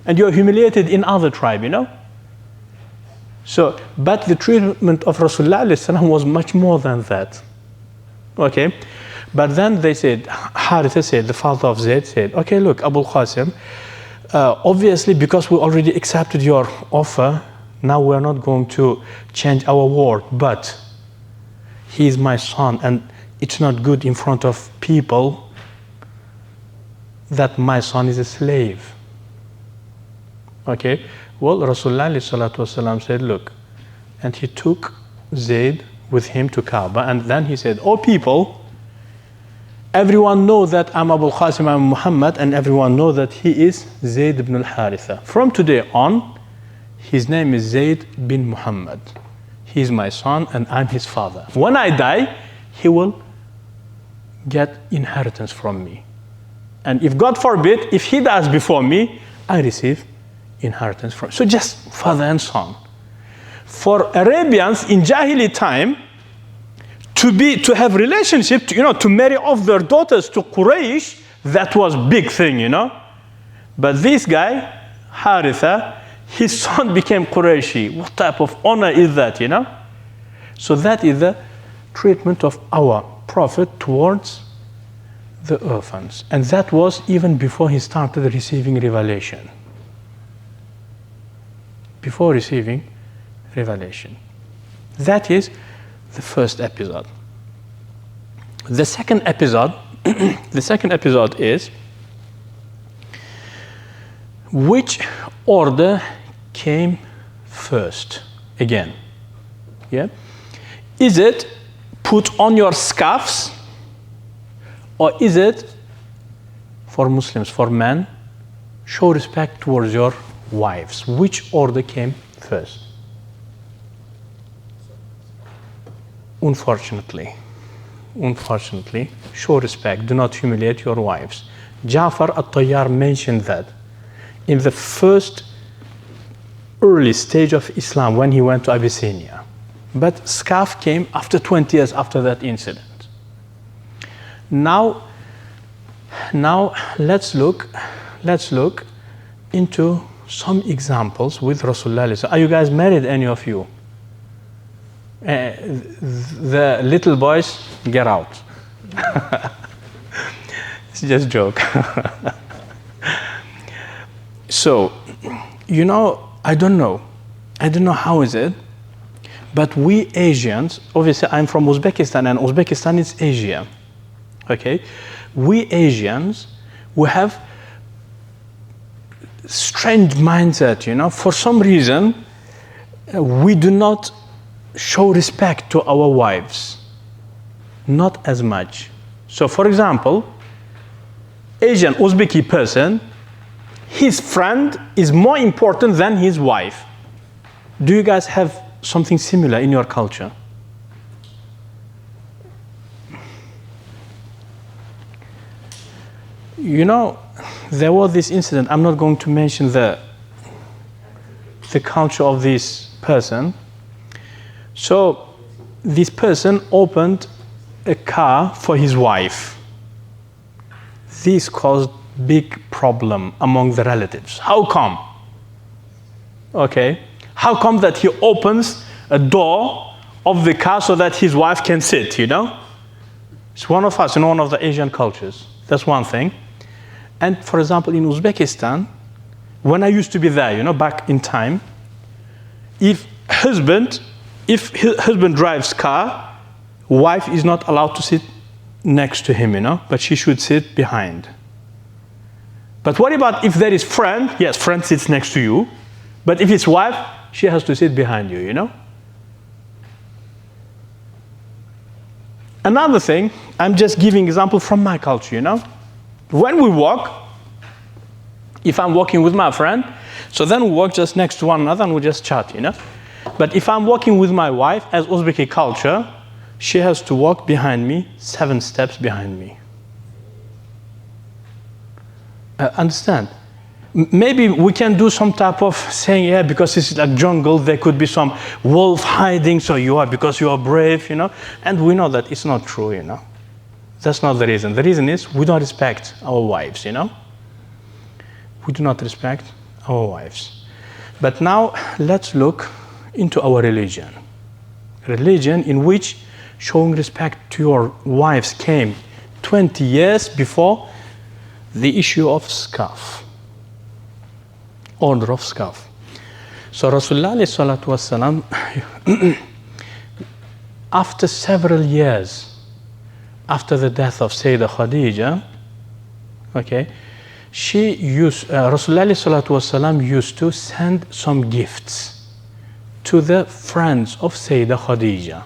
and you are humiliated in other tribe, you know. So, but the treatment of Rasulullah was much more than that. Okay. But then they said, Haritha said, the father of Zayd said, okay, look, Abu Qasim, obviously because we already accepted your offer, now we're not going to change our word, but he is my son and it's not good in front of people that my son is a slave. Okay, well, Rasulullah said, look, and he took Zayd with him to Kaaba and then he said, oh people, everyone knows that I'm Abu Qasim, I'm Muhammad, and everyone knows that he is Zayd ibn al-Haritha. From today on, his name is Zayd bin Muhammad. He is my son and I'm his father. When I die, he will get inheritance from me. And if God forbid, if he dies before me, I receive inheritance from him. So just father and son. For Arabians in Jahili time, to have relationship, you know, to marry off their daughters to Quraysh, that was big thing, you know. But this guy, Haritha, his son became Qurayshi. What type of honor is that, you know? So that is the treatment of our Prophet towards the orphans. And that was even before he started receiving revelation. Before receiving revelation. That is the first episode. The second episode, the second episode is which order came first? Again, yeah. Is it put on your scarves, or is it for Muslims, for men, show respect towards your wives? Which order came first? Unfortunately, show respect, do not humiliate your wives. Ja'far al-Tayyar mentioned that in the first early stage of Islam when he went to Abyssinia. But scarf came after 20 years after that incident. Now let's look into some examples with Rasulullah. Are you guys married, any of you? The little boys, get out. It's just a joke. So, you know, I don't know how is it, but we Asians, obviously I'm from Uzbekistan, and Uzbekistan is Asia, okay? We Asians, we have strange mindset, you know. For some reason, we do not show respect to our wives, not as much. So, for example, Asian Uzbeki person, his friend is more important than his wife. Do you guys have something similar in your culture? You know, there was this incident. I'm not going to mention the culture of this person. So this person opened a car for his wife. This caused big problem among the relatives. How come? Okay. How come that he opens a door of the car so that his wife can sit, you know? It's one of us in one of the Asian cultures. That's one thing. And for example, in Uzbekistan, when I used to be there, you know, back in time, if husband drives car, wife is not allowed to sit next to him, you know, but she should sit behind. But what about if there is friend? Yes, friend sits next to you. But if it's wife, she has to sit behind you, you know. Another thing, I'm just giving example from my culture, you know. When we walk, if I'm walking with my friend, so then we walk just next to one another and we just chat, you know. But if I'm walking with my wife, as Uzbeki culture, she has to walk behind me, 7 steps behind me. Understand? Maybe we can do some type of saying, yeah, because it's like jungle, there could be some wolf hiding, so because you are brave, you know. And we know that it's not true, you know. That's not the reason. The reason is we don't respect our wives, you know. We do not respect our wives. But now let's look into our religion. Religion in which showing respect to your wives came 20 years before the issue of scarf. Order of scarf. So Rasulullah sallallahu alaihi wasallam, after several years after the death of Sayyidah Khadija, okay, Rasulullah sallallahu alaihi wasallam used to send some gifts to the friends of Sayyidah Khadija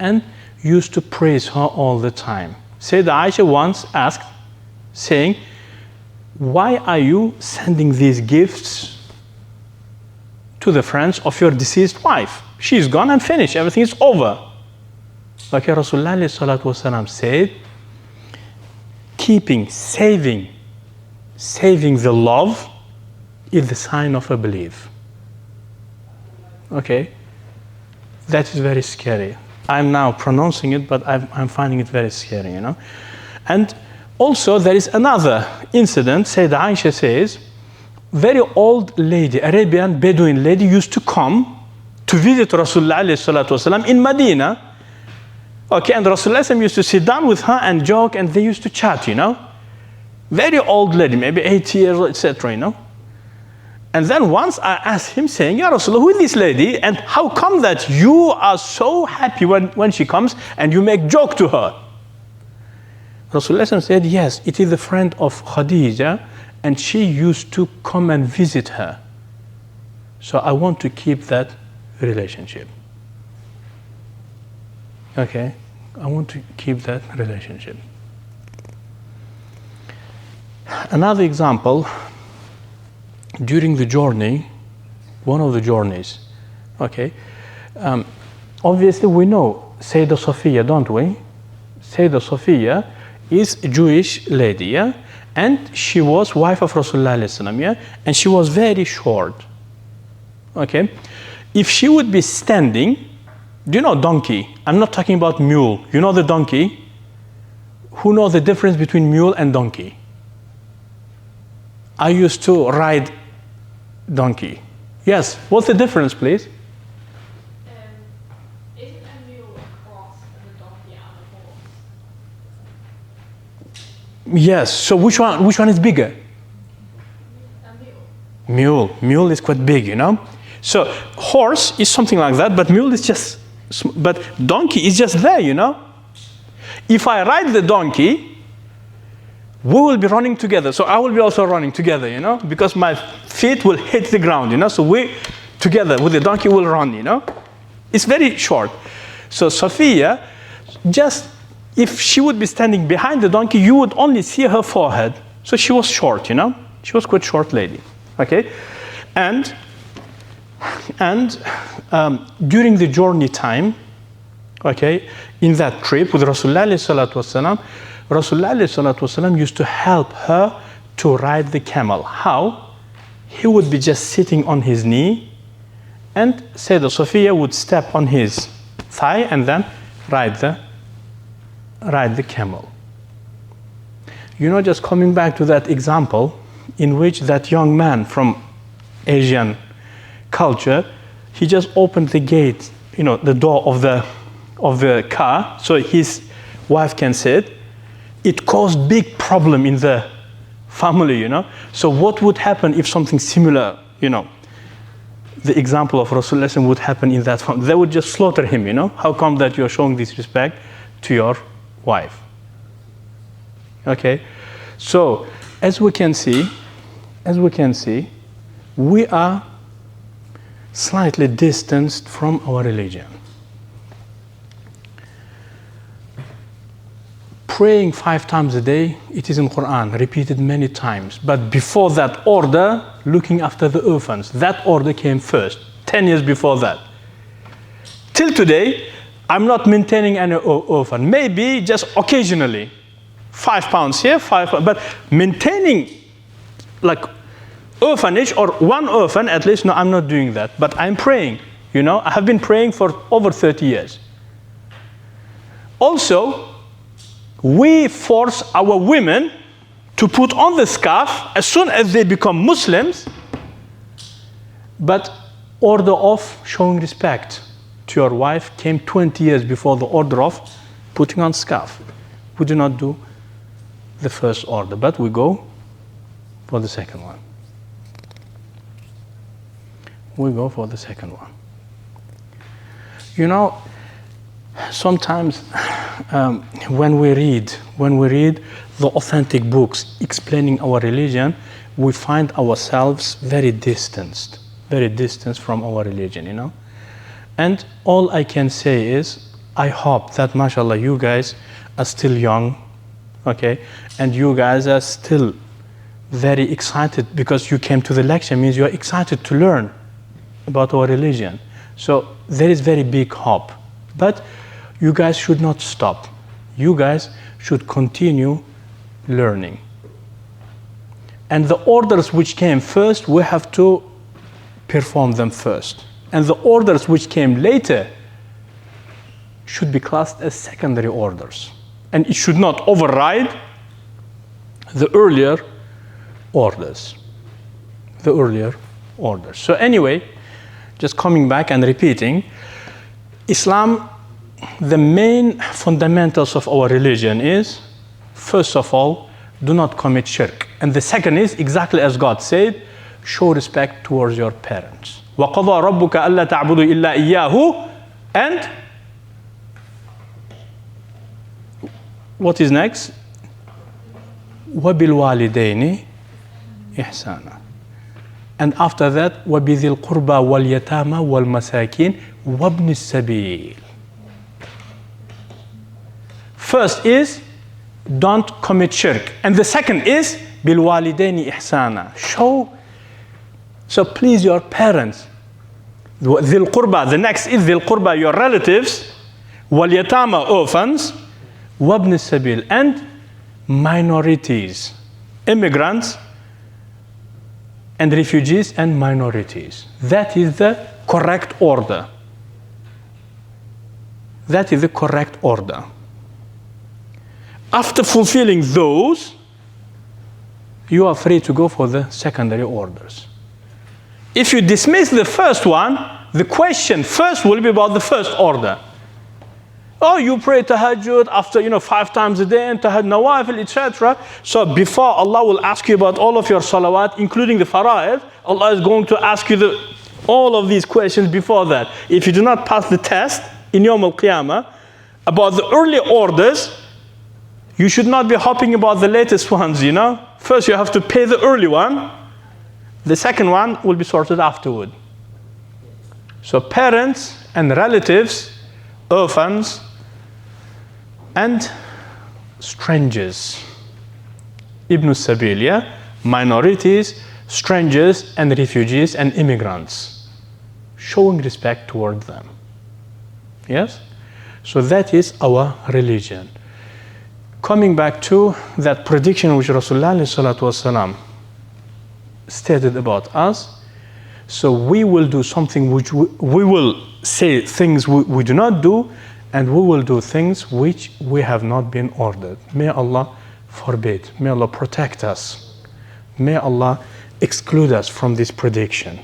and used to praise her all the time. Sayyidah Aisha once asked, saying, why are you sending these gifts to the friends of your deceased wife? She's gone and finished, everything is over. Okay, Rasulullah sallallahu alaihi wasallam said, saving the love is the sign of a belief. Okay, that is very scary. I'm now pronouncing it, but I'm finding it very scary, you know. And also there is another incident. Sayyidah Aisha says, very old lady, Arabian Bedouin lady, used to come to visit Rasulullah sallallahu alaihi wasallam in Medina. Okay, and Rasulullah used to sit down with her and joke, and they used to chat, you know. Very old lady, maybe 80 years old, etc., you know. And then once I asked him, saying, Ya Rasulullah, who is this lady? And how come that you are so happy when she comes and you make joke to her? Rasulullah said, yes, it is a friend of Khadija, and she used to come and visit her. So I want to keep that relationship. Okay, I want to keep that relationship. Another example, during the journey, one of the journeys, okay, obviously we know Sayyidah Safiya, don't we? Sayyidah Safiya is a Jewish lady, yeah? And she was wife of Rasulullah, yeah? And she was very short, okay? If she would be standing, do you know donkey? I'm not talking about mule. You know the donkey? Who knows the difference between mule and donkey? I used to ride donkey. Yes, what's the difference, please? Isn't a mule a cross and a donkey and a horse? Yes, so which one is bigger? A mule. Mule is quite big, you know? So horse is something like that, but mule is just, but donkey is just there, you know? If I ride the donkey, we will be running together. So I will be also running together, you know, because my feet will hit the ground, you know. So we together with the donkey will run, you know. It's very short. So Safiya, just if she would be standing behind the donkey, you would only see her forehead. So she was short, you know. She was quite short lady, okay. And during the journey time, okay, in that trip with Rasulullah sallallahu alaihi wasallam, Rasulullah used to help her to ride the camel. How? He would be just sitting on his knee, and Sayyidah Safiya would step on his thigh and then ride the camel. You know, just coming back to that example in which that young man from Asian culture, he just opened the gate, you know, the door of the car so his wife can sit. It caused big problem in the family, you know. So what would happen if something similar, you know, the example of Rasulullah would happen in that family? They would just slaughter him, you know. How come that you're showing this respect to your wife? Okay. So as we can see, we are slightly distanced from our religion. Praying 5 times a day, it is in Quran, repeated many times. But before that order, looking after the orphans, that order came first, 10 years before that. Till today, I'm not maintaining any orphan. Maybe just occasionally, £5 here, £5, but maintaining like orphanage or one orphan at least, no, I'm not doing that. But I'm praying, you know, I have been praying for over 30 years. Also, we force our women to put on the scarf as soon as they become Muslims, but order of showing respect to your wife came 20 years before the order of putting on scarf. We do not do the first order, but we go for the second one. We go for the second one. You know, sometimes when we read the authentic books explaining our religion, we find ourselves very distanced from our religion, you know. And all I can say is, I hope that, mashallah, you guys are still young, okay, and you guys are still very excited because you came to the lecture, means you are excited to learn about our religion. So there is very big hope. But you guys should not stop. You guys should continue learning. And the orders which came first, we have to perform them first. And the orders which came later should be classed as secondary orders. And it should not override the earlier orders. The earlier orders. So anyway, just coming back and repeating, Islam, the main fundamentals of our religion is, first of all, do not commit shirk. And the second is, exactly as God said, show respect towards your parents. وَقَضَى رَبُّكَ أَلَّا تَعْبُدُوا إِلَّا إِيَّاهُ. And what is next? وَبِالْوَالِدَيْنِ إِحْسَانًا. And after that, وَبِذِي الْقُرْبَى وَالْيَتَامَى وَالْمَسَاكِينِ وَابْنِ السَّبِيلِ. First is, don't commit shirk. And the second is, بِالْوَالِدَيْنِ إِحْسَانًا. So please your parents. ذِي الْقُرْبَى, the next is ذِي الْقُرْبَى, your relatives. وَالْيَتَامَى, orphans. وَابْنِ السَّبِيلِ, and minorities, immigrants, and refugees and minorities. That is the correct order. That is the correct order. After fulfilling those, you are free to go for the secondary orders. If you dismiss the first one, the question first will be about the first order. Oh, you pray tahajjud after 5 times a day and tahajjud nawafil, etc. So before Allah will ask you about all of your salawat, including the fara'id, Allah is going to ask you all of these questions before that. If you do not pass the test in Yawm al-Qiyamah about the early orders, you should not be hopping about the latest ones, First you have to pay the early one. The second one will be sorted afterward. So parents and relatives, orphans, and strangers. Ibn Sabil, minorities, strangers, and refugees and immigrants. Showing respect toward them. Yes? So that is our religion. Coming back to that prediction which Rasulullah stated about us, so we will do something which we will say things we do not do, and we will do things which we have not been ordered. May Allah forbid. May Allah protect us. May Allah exclude us from this prediction.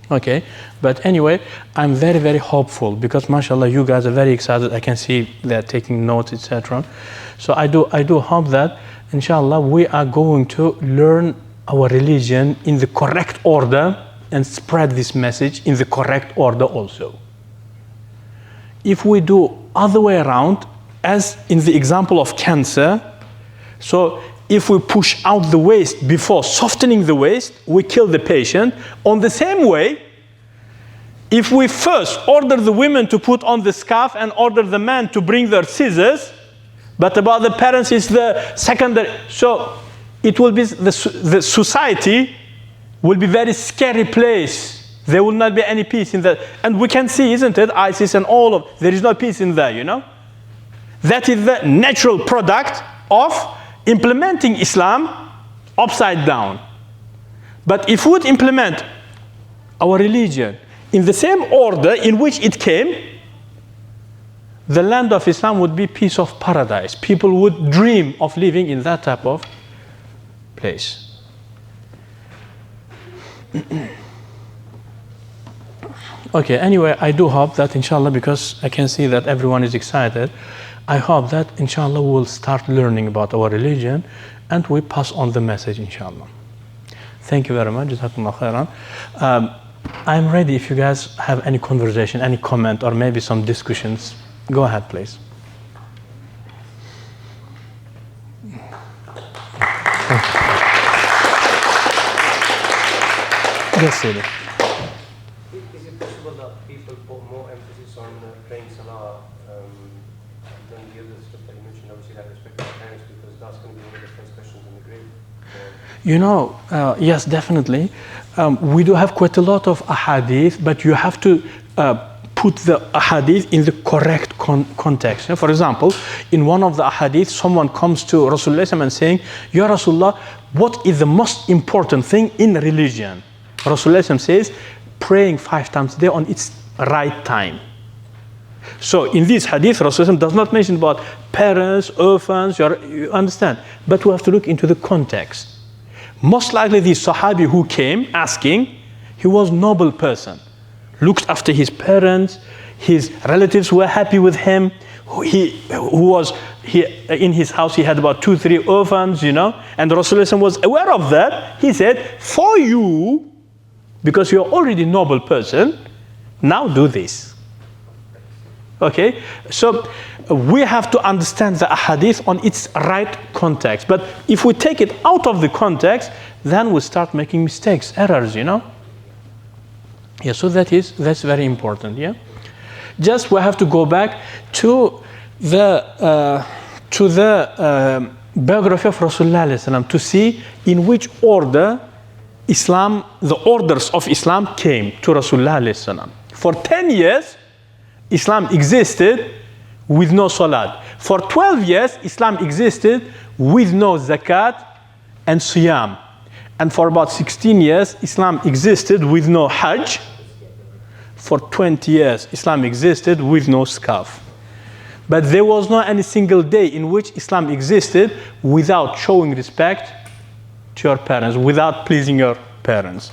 Okay, but anyway, I'm very, very hopeful because mashallah, you guys are very excited. I can see they're taking notes, etc. So I do hope that inshallah we are going to learn our religion in the correct order and spread this message in the correct order also. If we do other way around, as in the example of cancer, so if we push out the waste before softening the waste, we kill the patient. On the same way, if we first order the women to put on the scarf and order the man to bring their scissors, but about the parents is the secondary, so it will be the society will be very scary place. There will not be any peace in that. And we can see, isn't it, ISIS and all of, there is no peace in there, That is the natural product of implementing Islam upside down. But if we would implement our religion in the same order in which it came, the land of Islam would be peace of paradise. People would dream of living in that type of place. Okay, anyway, I do hope that inshallah, because I can see that everyone is excited, I hope that inshallah we will start learning about our religion and we pass on the message inshallah. Thank you very much. Jazakumullah khairan. I'm ready if you guys have any conversation, any comment, or maybe some discussions. Go ahead, please. Yes, Sidi. Is it possible that people put more emphasis on praying salah than the other stuff that you mentioned, obviously like respect for parents, because that's going to be one of the first questions in the grave? Yes, definitely. We do have quite a lot of ahadith, but you have to put the ahadith in the correct context. For example, in one of the ahadith, someone comes to Rasulullah and saying, Ya Rasulullah, what is the most important thing in religion? Rasulullah says, praying 5 times a day on its right time. So in this hadith, Rasulullah does not mention about parents, orphans, you understand? But we have to look into the context. Most likely the Sahabi who came asking, he was a noble person. Looked after his parents, his relatives were happy with him. In his house he had about 2-3 orphans, and Rasulullah was aware of that. He said, for you, because you're already a noble person, now do this. Okay, so we have to understand the ahadith on its right context. But if we take it out of the context, then we start making mistakes, errors, you know. Yeah, so that's very important. Yeah, just we have to go back to the biography of Rasulullah to see in which order Islam, the orders of Islam came to Rasulullah. For 10 years, Islam existed with no salat. For 12 years, Islam existed with no zakat and siyam. And for about 16 years, Islam existed with no hajj. For 20 years, Islam existed with no scarf. But there was not any single day in which Islam existed without showing respect to your parents, without pleasing your parents.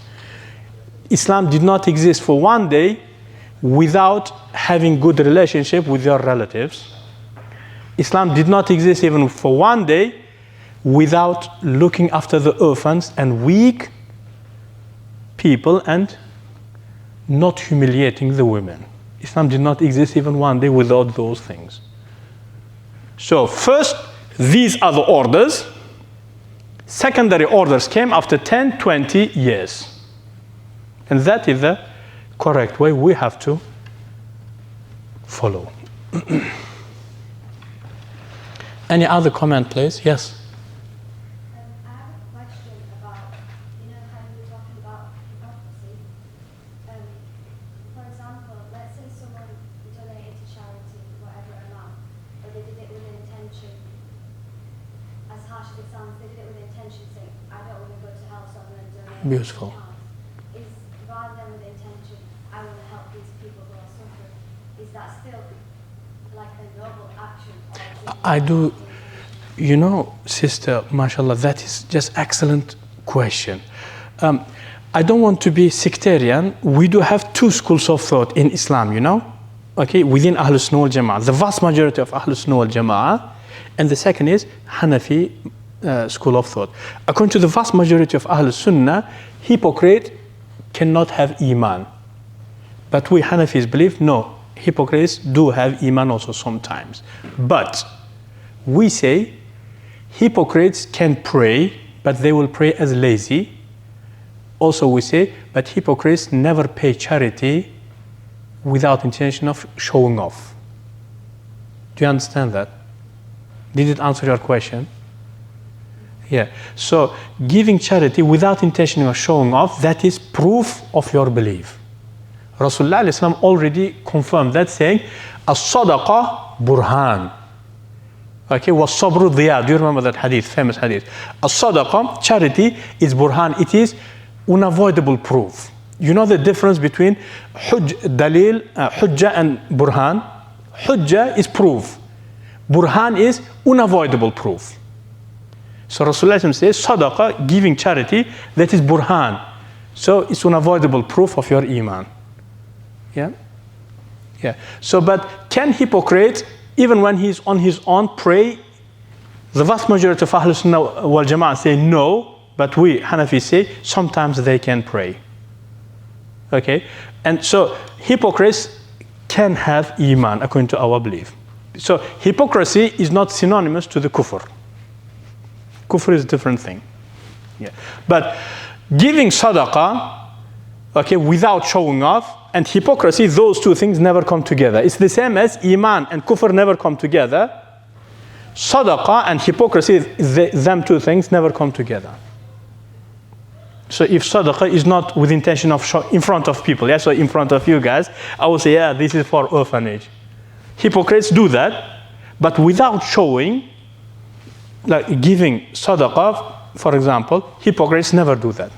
Islam did not exist for one day without having good relationship with your relatives. Islam did not exist even for one day without looking after the orphans and weak people and not humiliating the women. Islam did not exist even one day without those things. So first, these are the orders. Secondary orders came after 10, 20 years. And that is the correct way we have to follow. Any other comment, please? Yes. I have a question about, you know, how you were talking about hypocrisy. For example, let's say someone donated to charity, whatever amount, but they did it with an intention, as harsh as it sounds, they did it with an intention saying, I don't want to go to hell, so I'm going to donate. Beautiful. Is rather than with the intention, I want to help these people who are suffering, is that still like a noble action? Or is it I do. You know, sister, mashallah, that is just excellent question. I don't want to be sectarian. We do have two schools of thought in Islam, you know, okay, within Ahlul Sunnah wal Jama'ah. The vast majority of Ahlul Sunnah wal Jama'ah, and the second is Hanafi school of thought. According to the vast majority of Ahlul Sunnah, hypocrite cannot have iman. But we Hanafis believe, no, hypocrites do have iman also sometimes. But we say hypocrites can pray, but they will pray as lazy. Also we say, but hypocrites never pay charity without intention of showing off. Do you understand that? Did it answer your question? Yeah. So giving charity without intention of showing off, that is proof of your belief. Rasulullah already confirmed that, saying, as-sadaqa burhan. Okay, was-sabru diya. Do you remember that hadith, famous hadith? As-sadaqa, charity, is burhan. It is unavoidable proof. You know the difference between hujjah and burhan? Hujjah is proof. Burhan is unavoidable proof. So Rasulullah says, sadaqah, giving charity, that is burhan. So it's unavoidable proof of your iman. Yeah? Yeah. So, but can hypocrite, even when he's on his own, pray? The vast majority of Ahlul Sunnah wal Jama'ah say no, but we Hanafi say sometimes they can pray. Okay? And so hypocrites can have iman according to our belief. So hypocrisy is not synonymous to the kufr. Kufr is a different thing. Yeah. But giving sadaqah, okay, without showing off, and hypocrisy, those two things never come together. It's the same as iman and kufr never come together. Sadaqah and hypocrisy, them two things never come together. So if sadaqah is not with intention of in front of people, yeah, so in front of you guys, I will say, yeah, this is for orphanage. Hypocrites do that, but without showing, like giving sadaqah, for example, hypocrites never do that.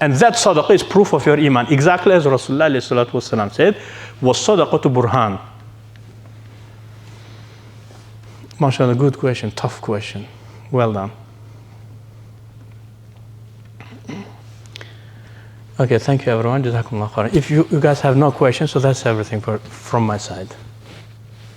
And that sadaqah is proof of your iman, exactly as Rasulullah said, was sadaqah to burhan. MashaAllah, good question, tough question. Well done. Okay, thank you everyone. Jazakumullah khairan. If you guys have no questions, so that's everything from my side.